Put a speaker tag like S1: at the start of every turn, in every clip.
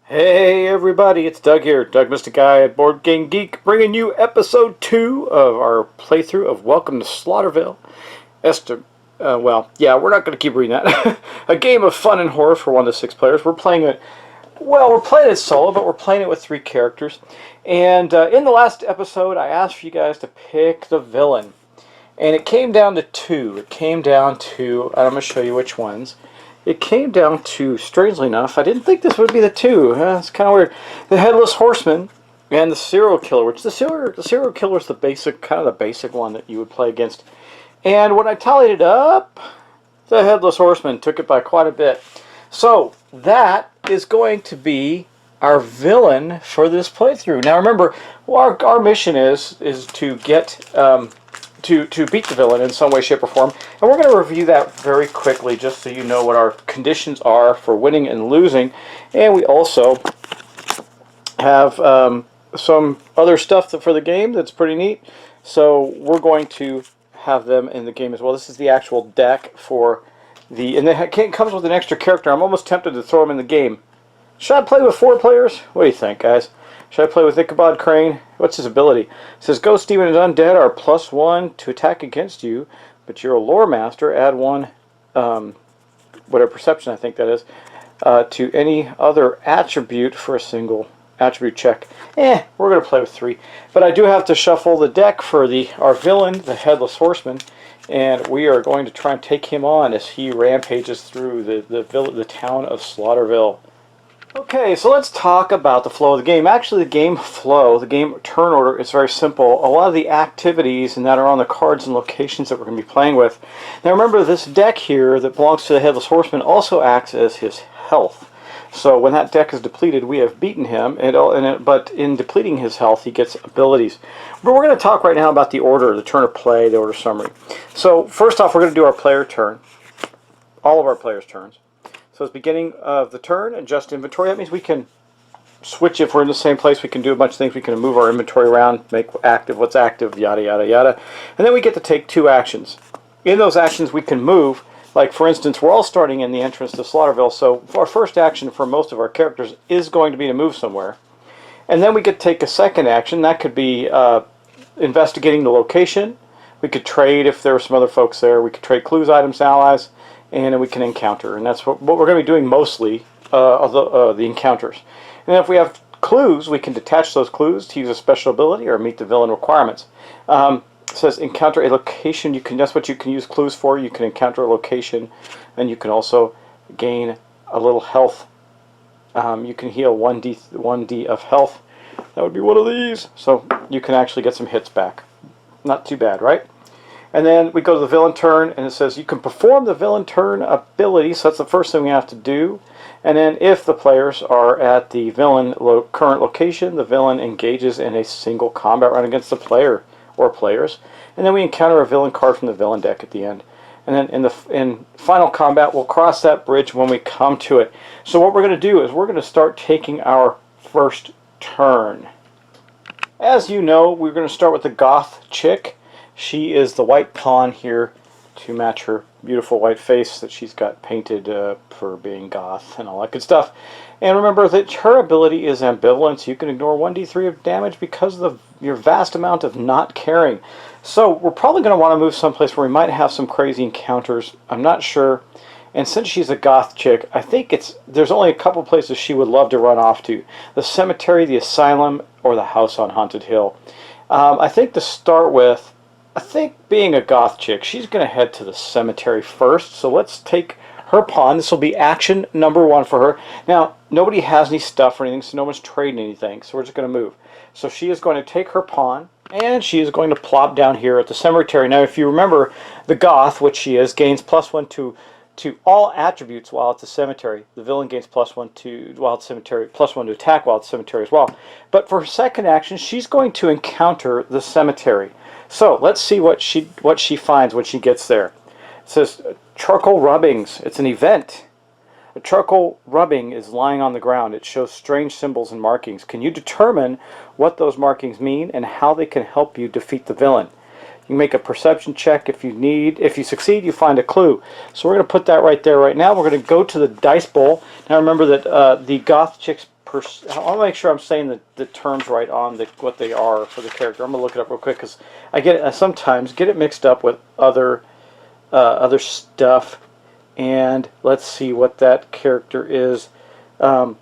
S1: Hey everybody, it's Doug here, Doug Mystic Guy at Board Game Geek, bringing you episode 2 of our playthrough of Welcome to Slaughterville. We're not going to keep reading that. A game of fun and horror for 1 to 6 players. We're playing it solo, but we're playing it with 3 characters. And in the last episode, I asked for you guys to pick the villain. And it came down to 2. It came down to, I'm going to show you which ones. It came down to, strangely enough, I didn't think this would be the 2. It's kind of weird. The Headless Horseman and the Serial Killer, which the serial killer is the basic one that you would play against. And when I tallied it up, the Headless Horseman took it by quite a bit. So that is going to be our villain for this playthrough. Now remember, our mission is to get to beat the villain in some way, shape, or form. And we're going to review that very quickly just so you know what our conditions are for winning and losing. And we also have some other stuff for the game that's pretty neat. So we're going to have them in the game as well. This is the actual deck for the... And it comes with an extra character. I'm almost tempted to throw him in the game. Should I play with 4 players? What do you think, guys? Should I play with Ichabod Crane? What's his ability? It says, Ghost, Demon, and Undead are +1 to attack against you, but you're a lore master. Add 1, whatever perception I think that is, to any other attribute for a single attribute check. We're going to play with 3. But I do have to shuffle the deck for our villain, the Headless Horseman, and we are going to try and take him on as he rampages through the town of Slaughterville. Okay, so let's talk about the flow of the game. Actually, the game flow, the game turn order is very simple. A lot of the activities that are on the cards and locations that we're going to be playing with. Now remember, this deck here that belongs to the Headless Horseman also acts as his health. So when that deck is depleted, we have beaten him, but in depleting his health, he gets abilities. But we're going to talk right now about the order, the turn of play, the order summary. So first off, we're going to do our player turn, all of our players' turns. So it's beginning of the turn, adjust inventory. That means we can switch if we're in the same place. We can do a bunch of things. We can move our inventory around, make active what's active, yada, yada, yada. And then we get to take 2 actions. In those actions, we can move. Like, for instance, we're all starting in the entrance to Slaughterville. So our first action for most of our characters is going to be to move somewhere. And then we get to take a second action. That could be investigating the location. We could trade if there were some other folks there. We could trade clues, items, allies. And then we can encounter, and that's what we're going to be doing mostly, the encounters. And if we have clues, we can detach those clues to use a special ability or meet the villain requirements. It says encounter a location. That's what you can use clues for. You can encounter a location, and you can also gain a little health. You can heal 1d of health. That would be one of these. So you can actually get some hits back. Not too bad, right? And then we go to the villain turn, and it says you can perform the villain turn ability, so that's the first thing we have to do. And then if the players are at the villain current location, the villain engages in a single combat run against the player or players. And then we encounter a villain card from the villain deck at the end. And then in final combat, we'll cross that bridge when we come to it. So what we're going to do is we're going to start taking our first turn. As you know, we're going to start with the Goth chick. She is the white pawn here to match her beautiful white face that she's got painted for being goth and all that good stuff. And remember that her ability is ambivalence. You can ignore 1d3 of damage because of your vast amount of not caring. So we're probably going to want to move someplace where we might have some crazy encounters. I'm not sure. And since she's a goth chick, I think there's only a couple places she would love to run off to. The cemetery, the asylum, or the house on Haunted Hill. I think to start with, being a goth chick, she's going to head to the cemetery first. So let's take her pawn. This will be action number 1 for her. Now, nobody has any stuff or anything, so no one's trading anything. So we're just going to move. So she is going to take her pawn, and she is going to plop down here at the cemetery. Now, if you remember, the goth, which she is, gains +1 to all attributes while at the cemetery. The villain gains +1 while at the cemetery, +1 to attack while at the cemetery as well. But for her second action, she's going to encounter the cemetery. So let's see what she finds when she gets there. It says charcoal rubbings. It's an event. A charcoal rubbing is lying on the ground. It shows strange symbols and markings. Can you determine what those markings mean and how they can help you defeat the villain? You can make a perception check if you need. If you succeed, you find a clue. So we're going to put that right there right now. We're going to go to the dice bowl. Now remember that the Goth chick's I want to make sure I'm saying the terms right on what they are for the character. I'm going to look it up real quick because I sometimes get it mixed up with other stuff. And let's see what that character is. Wow,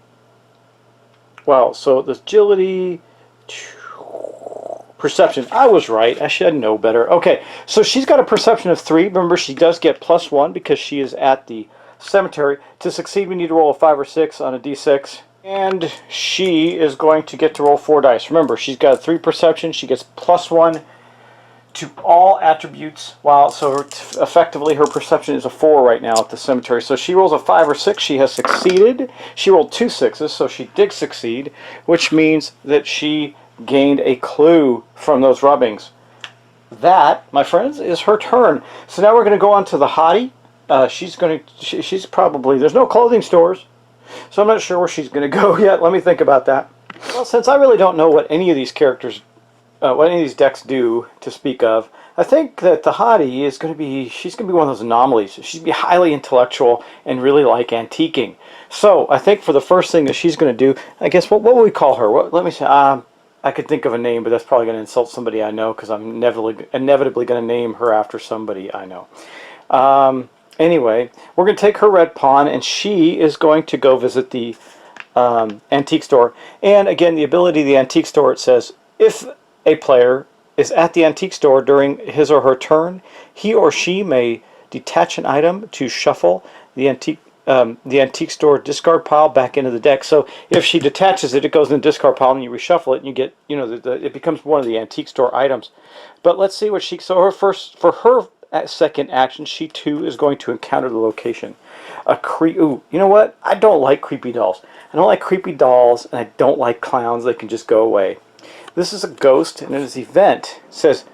S1: so the agility, perception. I was right. I should know better. Okay, so she's got a perception of 3. Remember, she does get +1 because she is at the cemetery. To succeed, we need to roll a 5 or 6 on a d6. And she is going to get to roll 4 dice. Remember, she's got a 3 perception. She gets +1 to all attributes. So effectively, her perception is a 4 right now at the cemetery. So she rolls a 5 or 6. She has succeeded. She rolled 2 6s, so she did succeed, which means that she gained a clue from those rubbings. That, my friends, is her turn. So now we're going to go on to the Hottie. She's probably, there's no clothing stores, so I'm not sure where she's going to go yet. Let me think about that. Well, since I really don't know what any of these characters, what any of these decks do to speak of, I think that the Hottie is going to be, she's going to be one of those anomalies. She's going to be highly intellectual and really like antiquing. So I think for the first thing that she's going to do, I guess, what would we call her? Let me say, I could think of a name, but that's probably going to insult somebody I know because I'm inevitably going to name her after somebody I know. Anyway, we're going to take her red pawn, and she is going to go visit the antique store. And again, the ability of the antique store, it says, if a player is at the antique store during his or her turn, he or she may detach an item to shuffle the antique store discard pile back into the deck. So if she detaches it, it goes in the discard pile, and you reshuffle it, and you get, it becomes one of the antique store items. But let's see what so for her second action, she too is going to encounter the location. Ooh, you know what? I don't like creepy dolls. I don't like creepy dolls, and I don't like clowns that can just go away. This is a ghost, and in this event, it says,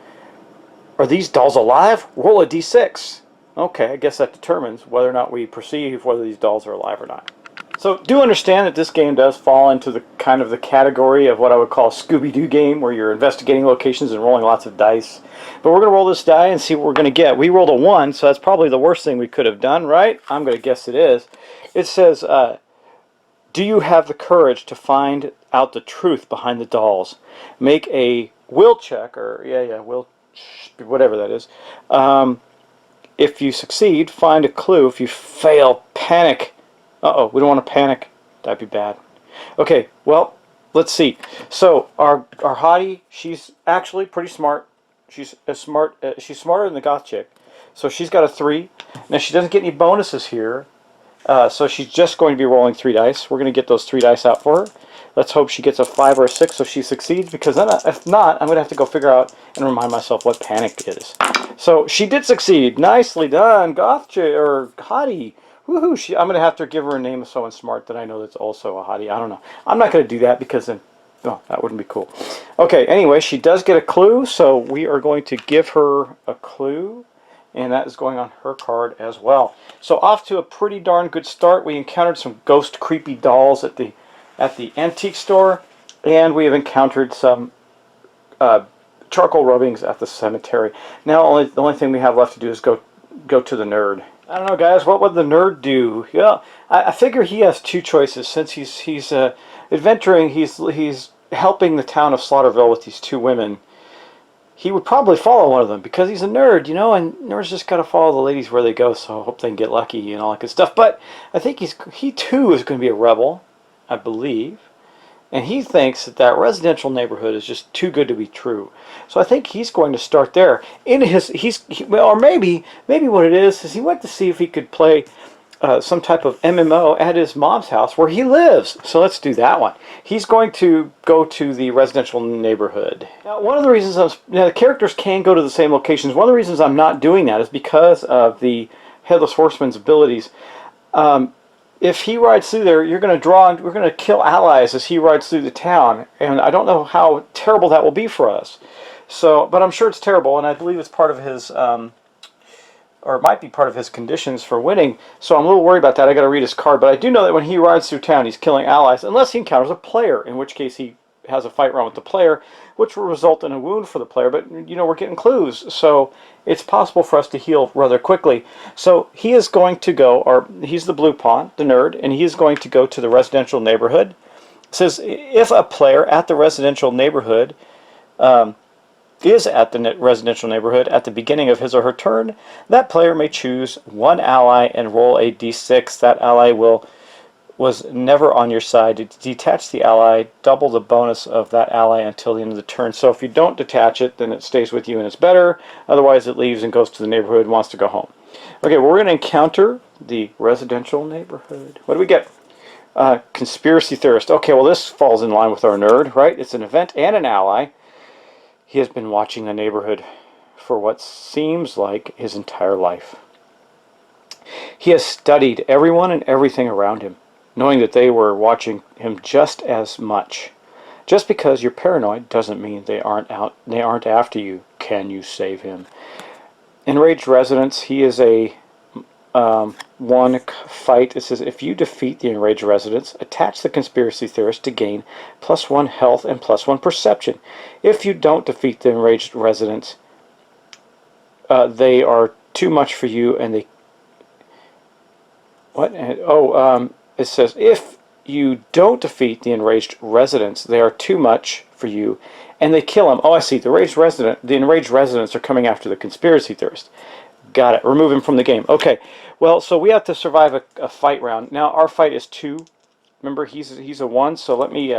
S1: are these dolls alive? Roll a d6. Okay, I guess that determines whether or not we perceive whether these dolls are alive or not. So do understand that this game does fall into the kind of the category of what I would call a Scooby-Doo game, where you're investigating locations and rolling lots of dice. But we're going to roll this die and see what we're going to get. We rolled a 1, so that's probably the worst thing we could have done, right? I'm going to guess it is. It says, do you have the courage to find out the truth behind the dolls? Make a will check, or will, whatever that is. If you succeed, find a clue. If you fail, panic. Uh-oh, we don't want to panic. That'd be bad. Okay, well, let's see. So our Hottie, she's actually pretty smart. She's she's smarter than the Goth chick. So she's got a 3. Now she doesn't get any bonuses here. So she's just going to be rolling 3 dice. We're going to get those 3 dice out for her. Let's hope she gets a 5 or a 6 so she succeeds, because then if not, I'm going to have to go figure out and remind myself what panic is. So she did succeed. Nicely done, Goth or Hottie. Woohoo! I'm going to have to give her a name of someone smart that I know that's also a Hottie. I don't know. I'm not going to do that because then, oh, that wouldn't be cool. Okay, anyway, she does get a clue, so we are going to give her a clue. And that is going on her card as well. So off to a pretty darn good start. We encountered some ghost creepy dolls at the antique store, and we have encountered some charcoal rubbings at the cemetery. Now the only thing we have left to do is go to the nerd. I don't know, guys. What would the nerd do? Yeah, I figure he has 2 choices, since he's adventuring. He's helping the town of Slaughterville with these 2 women. He would probably follow one of them because he's a nerd, and nerds just gotta follow the ladies where they go, so I hope they can get lucky and all that good stuff. But I think he too is going to be a rebel, I believe. And he thinks that residential neighborhood is just too good to be true. So I think he's going to start there. Or maybe what it is he went to see if he could play some type of MMO at his mom's house where he lives. So let's do that one. He's going to go to the residential neighborhood. Now, one of the reasons the characters can go to the same locations. One of the reasons I'm not doing that is because of the Headless Horseman's abilities. If he rides through there, we're going to kill allies as he rides through the town, and I don't know how terrible that will be for us. So, but I'm sure it's terrible, and I believe it's part of his or it might be part of his conditions for winning, so I'm a little worried about that. I got to read his card, but I do know that when he rides through town, he's killing allies, unless he encounters a player, in which case he has a fight round with the player, which will result in a wound for the player, but we're getting clues, so it's possible for us to heal rather quickly. So he is going to go, or he's the blue pawn, the nerd, and he is going to go to the residential neighborhood, It says if a player at the residential neighborhood is at the residential neighborhood at the beginning of his or her turn, that player may choose one ally and roll a d6. That ally was never on your side. To detach the ally, double the bonus of that ally until the end of the turn. So if you don't detach it, then it stays with you and it's better. Otherwise, it leaves and goes to the neighborhood and wants to go home. Okay, well, we're going to encounter the residential neighborhood. What do we get? Conspiracy theorist. Okay, well, this falls in line with our nerd, right? It's an event and an ally. He has been watching the neighborhood for what seems like his entire life. He has studied everyone and everything around him, knowing that they were watching him just as much. Just because you're paranoid doesn't mean they aren't after you. Can you save him? Enraged residents, he is a one fight. It says if you defeat the enraged residents, attach the conspiracy theorist to gain +1 health and +1 perception. If you don't defeat the enraged residents, they are too much for you, and they it says if you don't defeat the enraged residents, they are too much for you, and they kill him. Oh, I see. The enraged residents are coming after the conspiracy theorist. Got it. Remove him from the game. Okay. Well, so we have to survive a fight round. Now our fight is 2. Remember, he's a 1. So let me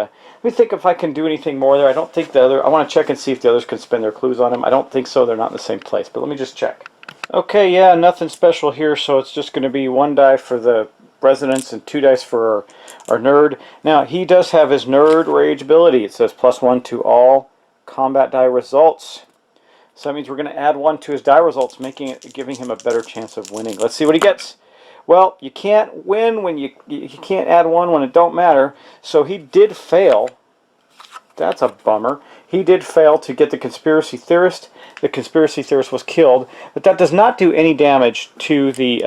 S1: think if I can do anything more there. I don't think the other. I want to check and see if the others can spend their clues on him. I don't think so. They're not in the same place. But let me just check. Okay. Yeah. Nothing special here. So it's just going to be 1 die for the residents and 2 dice for our nerd. Now he does have his nerd rage ability. It says +1 to all combat die results. So that means we're going to add 1 to his die results, giving him a better chance of winning. Let's see what he gets. Well, you can't win when you can't add 1 when it don't matter. So he did fail. That's a bummer. He did fail to get the conspiracy theorist. The conspiracy theorist was killed, but that does not do any damage to the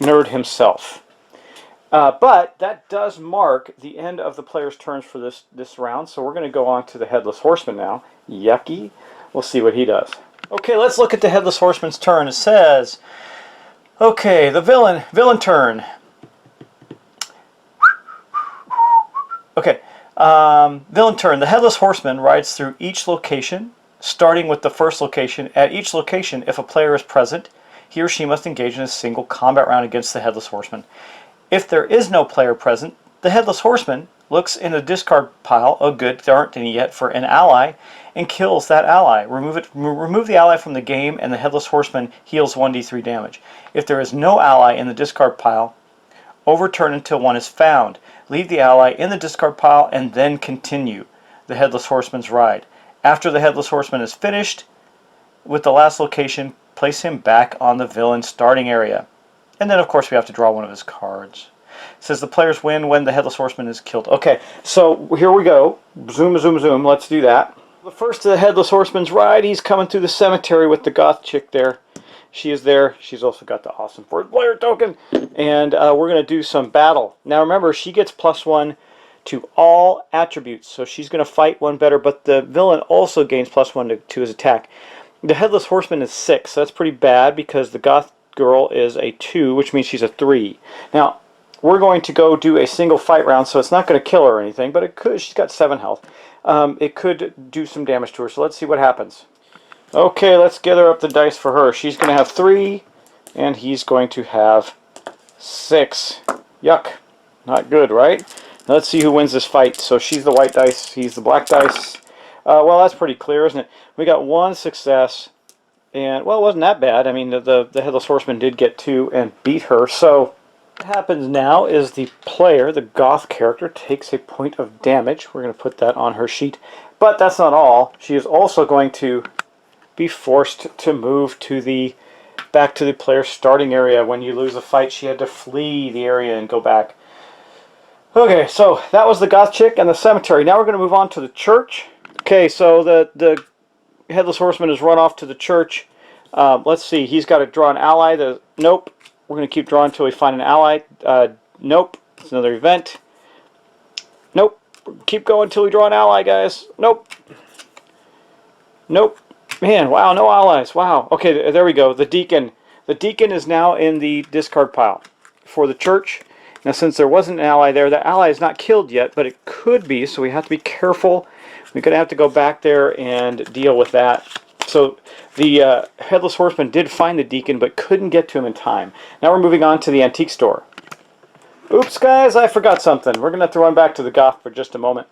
S1: nerd himself. But that does mark the end of the player's turns for this round. So we're going to go on to the Headless Horseman now. Yucky. We'll see what he does. Okay, let's look at the Headless Horseman's turn. It says, okay, the villain turn. Okay, villain turn. The Headless Horseman rides through each location, starting with the first location. At each location, if a player is present, he or she must engage in a single combat round against the Headless Horseman. If there is no player present, the Headless Horseman looks in the discard pile, oh good, there aren't any yet, for an ally, and kills that ally. Remove the ally from the game, and the Headless Horseman heals 1d3 damage. If there is no ally in the discard pile, overturn until one is found. Leave the ally in the discard pile, and then continue the Headless Horseman's ride. After the Headless Horseman is finished with the last location, place him back on the villain's starting area. And then, of course, we have to draw one of his cards. It says the players win when the Headless Horseman is killed. Okay, so here we go. Zoom, zoom, zoom. Let's do that. The first of the Headless Horseman's ride, he's coming through the cemetery with the Goth chick there. She is there. She's also got the awesome first player token. And we're going to do some battle. Now remember, she gets +1 to all attributes. So she's going to fight 1 better, but the villain also gains +1 to his attack. The Headless Horseman is 6, so that's pretty bad because the Goth girl is a 2, which means she's a 3. Now, we're going to go do a single fight round, so it's not going to kill her or anything, but it could. She's got 7 health. It could do some damage to her, so let's see what happens. Okay, let's gather up the dice for her. She's going to have 3, and he's going to have 6. Yuck. Not good, right? Now let's see who wins this fight. So she's the white dice, he's the black dice. Well, that's pretty clear, isn't it? We got 1 success, and, well, it wasn't that bad. I mean, the Headless Horseman did get 2 and beat her, so what happens now is the player, the Goth character, takes a point of damage. We're going to put that on her sheet. But that's not all. She is also going to be forced to move to back to the player's starting area. When you lose a fight, she had to flee the area and go back. Okay, so that was the Goth chick and the cemetery. Now we're going to move on to the church. Okay, so the Headless Horseman has run off to the church. Let's see, he's got to draw an ally. Nope. We're going to keep drawing until we find an ally. Nope. It's another event. Nope. Keep going until we draw an ally, guys. Nope. Nope. Man, wow, no allies. Wow. Okay, there we go. The deacon. The deacon is now in the discard pile for the church. Now, since there wasn't an ally there, the ally is not killed yet, but it could be, so we have to be careful. We're going to have to go back there and deal with that. So the Headless Horseman did find the Deacon, but couldn't get to him in time. Now we're moving on to the antique store. Oops, guys, I forgot something. We're going to have to run back to the Goth for just a moment.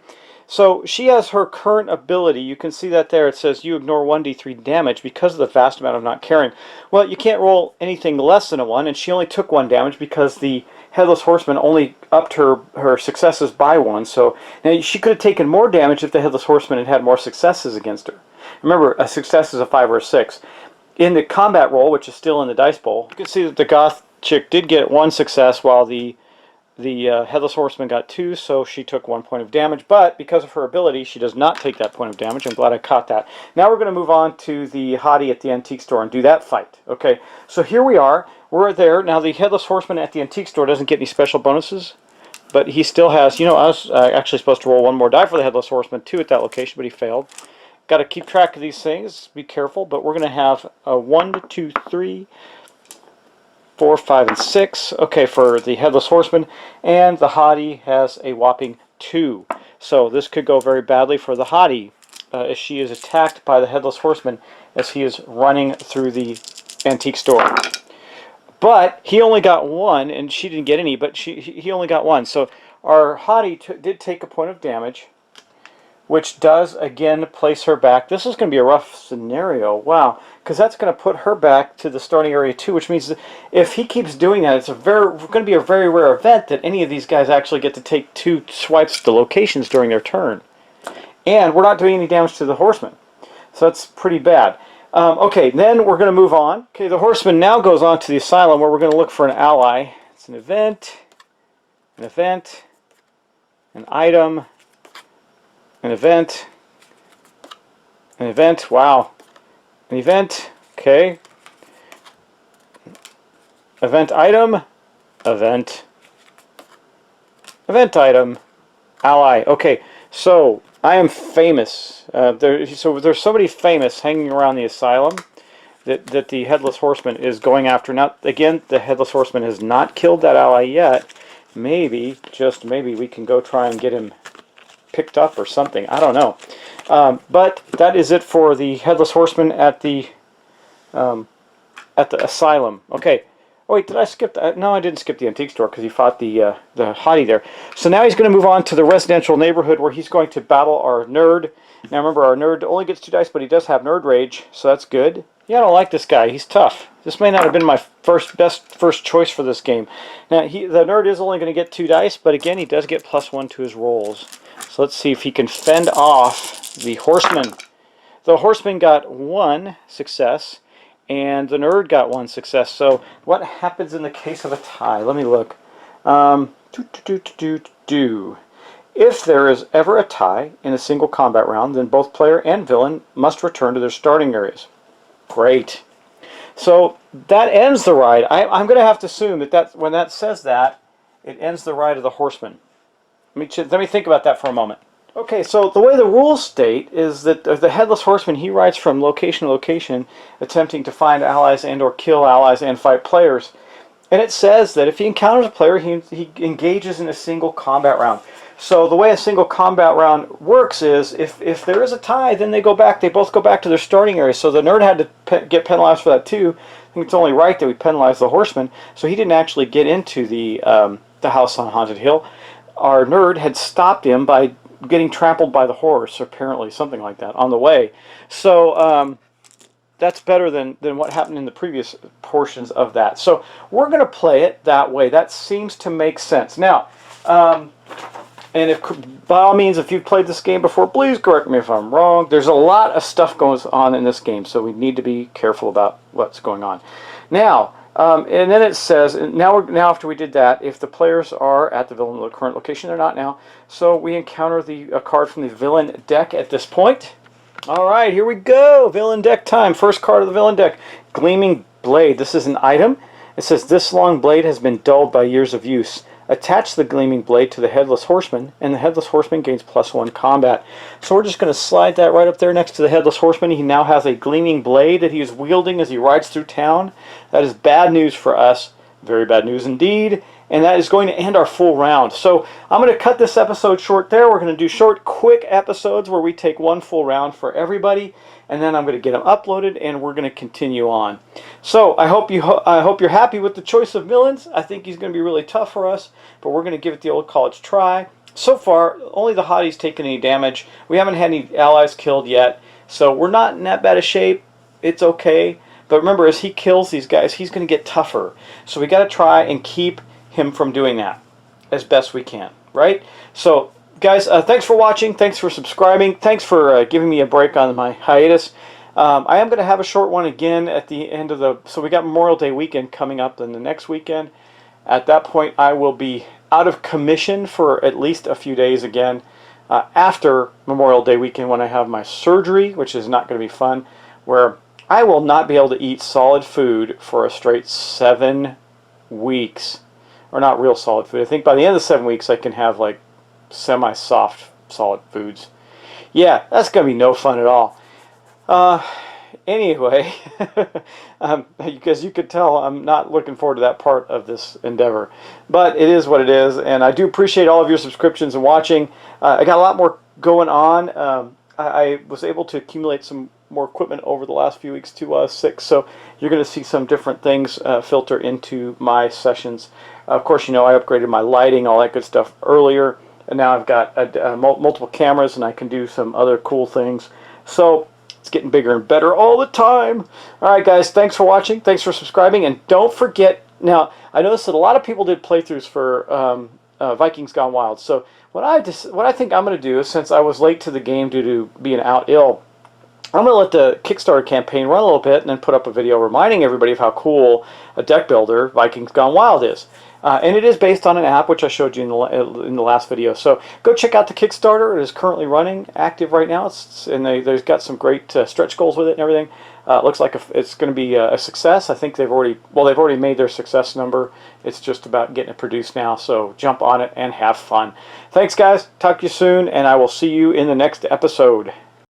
S1: So she has her current ability. You can see that there. It says you ignore 1d3 damage because of the vast amount of not caring. Well, you can't roll anything less than a 1, and she only took 1 damage because the Headless Horseman only upped her successes by 1. So now she could have taken more damage if the Headless Horseman had had more successes against her. Remember, a success is a 5 or a 6. In the combat roll, which is still in the dice bowl, you can see that the Goth chick did get 1 success while the Headless Horseman got 2, so she took 1 point of damage, but because of her ability, she does not take that point of damage. I'm glad I caught that. Now we're going to move on to the Hottie at the antique store and do that fight. Okay, so here we are. We're there. Now the Headless Horseman at the antique store doesn't get any special bonuses, but he still has, you know, I was actually supposed to roll 1 more die for the Headless Horseman, 2 at that location, but he failed. Got to keep track of these things, be careful, but we're going to have a 1, 2, 3, 4, 5, and 6. Okay, for the Headless Horseman, and the Hottie has a whopping 2. So this could go very badly for the Hottie as she is attacked by the Headless Horseman as he is running through the antique store. But he only got 1, and she didn't get any, but he only got 1. So our Hottie did take a point of damage, which does, again, place her back. This is going to be a rough scenario. Wow. Because that's going to put her back to the starting area too, which means that if he keeps doing that, it's going to be a very rare event that any of these guys actually get to take 2 swipes at the locations during their turn. And we're not doing any damage to the Horseman. So that's pretty bad. Okay, then we're going to move on. Okay, the Horseman now goes on to the Asylum where we're going to look for an ally. It's an event, an item, an event, wow, an event, okay, event item, event item, ally. Okay, so I am famous. So there's somebody famous hanging around the Asylum that the Headless Horseman is going after. Now, again, the Headless Horseman has not killed that ally yet. Maybe, just maybe, we can go try and get him picked up or something. I don't know. But that is it for the Headless Horseman at the Asylum. Okay. Oh wait, did I skip that? No, I didn't skip the antique store because he fought the Hottie there. So now he's going to move on to the residential neighborhood where he's going to battle our nerd. Now remember, our nerd only gets 2 dice, but he does have nerd rage, so that's good. Yeah, I don't like this guy. He's tough. This may not have been my first choice for this game. Now the nerd is only going to get 2 dice, but again, he does get +1 to his rolls. So let's see if he can fend off the Horseman. The Horseman got 1 success, and the nerd got 1 success. So what happens in the case of a tie? Let me look. If there is ever a tie in a single combat round, then both player and villain must return to their starting areas. Great. So that ends the ride. I'm going to have to assume that when that says that, it ends the ride of the Horseman. Let me think about that for a moment. Okay, so the way the rules state is that the Headless Horseman, he rides from location to location, attempting to find allies and or kill allies and fight players. And it says that if he encounters a player, he engages in a single combat round. So the way a single combat round works is if there is a tie, then they both go back to their starting area. So the nerd had to get penalized for that too. I think it's only right that we penalize the Horseman. So he didn't actually get into the house on Haunted Hill. Our nerd had stopped him by getting trampled by the horse, apparently, something like that, on the way. So that's better than what happened in the previous portions of that. So we're going to play it that way. That seems to make sense. Now, and if by all means, if you've played this game before, please correct me if I'm wrong. There's a lot of stuff goes on in this game, so we need to be careful about what's going on. Now, and then it says, now after we did that, if the players are at the villain current location, they're not now. So we encounter a card from the villain deck at this point. All right, here we go. Villain deck time. First card of the villain deck, Gleaming Blade. This is an item. It says, this long blade has been dulled by years of use. Attach the Gleaming Blade to the Headless Horseman, and the Headless Horseman gains +1 combat. So we're just going to slide that right up there next to the Headless Horseman. He now has a Gleaming Blade that he is wielding as he rides through town. That is bad news for us. Very bad news indeed. and that is going to end our full round. So I'm going to cut this episode short there. We're going to do short, quick episodes where we take one full round for everybody, and then I'm going to get them uploaded, and we're going to continue on. So I hope you're happy with the choice of villains. I think he's going to be really tough for us, but we're going to give it the old college try. So far, only the Hottie's taken any damage. We haven't had any allies killed yet, so we're not in that bad a shape. It's okay. But remember, as he kills these guys, he's going to get tougher. So we got to try and keep him from doing that as best we can, right? So, guys, thanks for watching. Thanks for subscribing. Thanks for giving me a break on my hiatus. I am going to have a short one again at the end of the... So we got Memorial Day weekend coming up in the next weekend. At that point, I will be out of commission for at least a few days again after Memorial Day weekend when I have my surgery, which is not going to be fun, where I will not be able to eat solid food for a straight 7 weeks. Or not real solid food. I think by the end of the 7 weeks I can have like semi-soft solid foods. Yeah, that's going to be no fun at all. Anyway, because you could tell I'm not looking forward to that part of this endeavor. But it is what it is, and I do appreciate all of your subscriptions and watching. I got a lot more going on. I was able to accumulate some more equipment over the last few weeks to 6, so you're going to see some different things filter into my sessions. Of course, you know, I upgraded my lighting, all that good stuff earlier, and now I've got multiple cameras and I can do some other cool things. So it's getting bigger and better all the time. Alright guys, thanks for watching, thanks for subscribing, and don't forget, now I noticed that a lot of people did playthroughs for Vikings Gone Wild, so what I think I'm going to do is, since I was late to the game due to being out ill, I'm going to let the Kickstarter campaign run a little bit and then put up a video reminding everybody of how cool a deck builder Vikings Gone Wild is. And it is based on an app which I showed you in the last video. So go check out the Kickstarter. It is currently running, active right now. And they've got some great stretch goals with it and everything. It looks like it's going to be a success. I think they've already made their success number. It's just about getting it produced now. So jump on it and have fun. Thanks guys. Talk to you soon, and I will see you in the next episode.